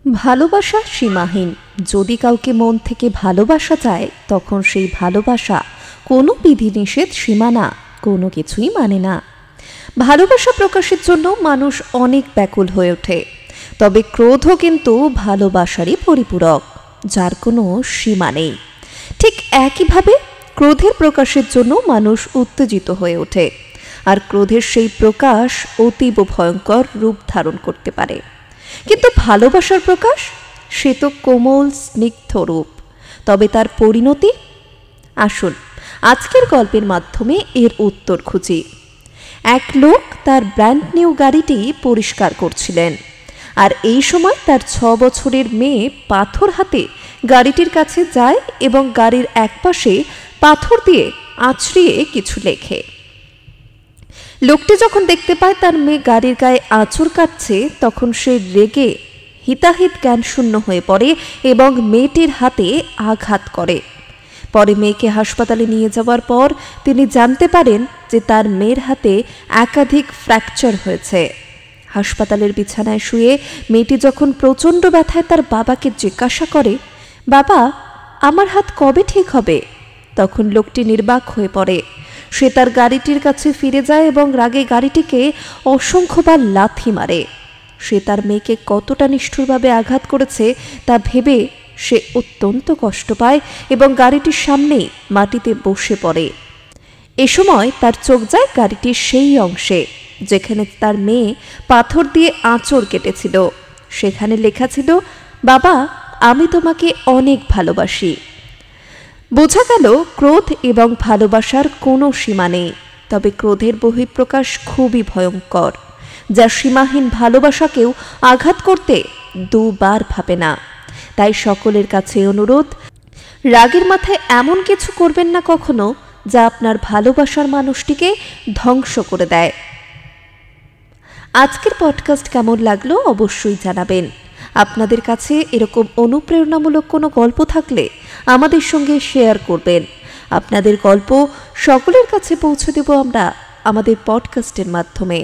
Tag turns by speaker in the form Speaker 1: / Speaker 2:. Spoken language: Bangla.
Speaker 1: ভালোবাসা সীমাহীন। যদি কাউকে মন থেকে ভালোবাসা যায়, তখন সেই ভালোবাসা কোনো বিধিনিষেধ, সীমানা কোনো কিছুই মানে না। ভালোবাসা প্রকাশের জন্য মানুষ অনেক ব্যাকুল হয়ে ওঠে, তবে ক্রোধও কিন্তু ভালোবাসারই পরিপূরক, যার কোনো সীমা নেই। ঠিক একইভাবে ক্রোধের প্রকাশের জন্য মানুষ উত্তেজিত হয়ে ওঠে, আর ক্রোধের সেই প্রকাশ অতীব ভয়ঙ্কর রূপ ধারণ করতে পারে। কিন্তু ভালোবাসার প্রকাশ, সে তো কোমল স্নিগ্ধ রূপ। তবে তার পরিণতি? আসুন আজকের গল্পের মাধ্যমে এর উত্তর খুঁজি। এক লোক তার ব্র্যান্ড নিউ গাড়িটি পরিষ্কার করছিলেন, আর এই সময় তার 6 বছরের মেয়ে পাথর হাতে গাড়িটির কাছে যায় এবং গাড়ির একপাশে পাথর দিয়ে আঁচড়িয়ে কিছু লেখে। লোকটি যখন দেখতে পায় তার মেয়ে গাড়ির গায়ে আঁচড় কাটছে, তখন সে রেগে হিতাহিত জ্ঞানশূন্য হয়ে পড়ে এবং মেয়েটির হাতে আঘাত করে। পরে মেয়েকে হাসপাতালে নিয়ে যাওয়ার পর তিনি জানতে পারেন যে তার মেয়ের হাতে একাধিক ফ্র্যাকচার হয়েছে। হাসপাতালের বিছানায় শুয়ে মেয়েটি যখন প্রচণ্ড ব্যথায় তার বাবাকে জিজ্ঞাসা করে, বাবা, আমার হাত কবে ঠিক হবে? তখন লোকটি নির্বাক হয়ে পড়ে। সে তার গাড়িটির কাছে ফিরে যায় এবং রাগে গাড়িটিকে অসংখ্যবার লাথি মারে। সে তার মেয়েকে কতটা নিষ্ঠুরভাবে আঘাত করেছে তা ভেবে সে অত্যন্ত কষ্ট পায় এবং গাড়িটির সামনেই মাটিতে বসে পড়ে। এ সময় তার চোখ যায় গাড়িটির সেই অংশে যেখানে তার মেয়ে পাথর দিয়ে আঁচড় কেটেছিল। সেখানে লেখা ছিল, বাবা, আমি তোমাকে অনেক ভালোবাসি। বোঝা গেল ক্রোধ এবং ভালোবাসার কোনো সীমা নেই, তবে ক্রোধের বহিঃপ্রকাশ খুবই ভয়ঙ্কর, যা সীমাহীন ভালোবাসাকেও আঘাত করতে দুবার ভাবে না। তাই সকলের কাছে অনুরোধ, রাগের মাথায় এমন কিছু করবেন না কখনো যা আপনার ভালোবাসার মানুষটিকে ধ্বংস করে দেয়। আজকের পডকাস্ট কেমন লাগলো অবশ্যই জানাবেন। আপনাদের কাছে এরকম অনুপ্রেরণামূলক কোনো গল্প থাকলে আমাদের সঙ্গে শেয়ার করবেন। আপনাদের গল্প সকলের কাছে পৌঁছে দেব আমরা আমাদের পডকাস্টের মাধ্যমে।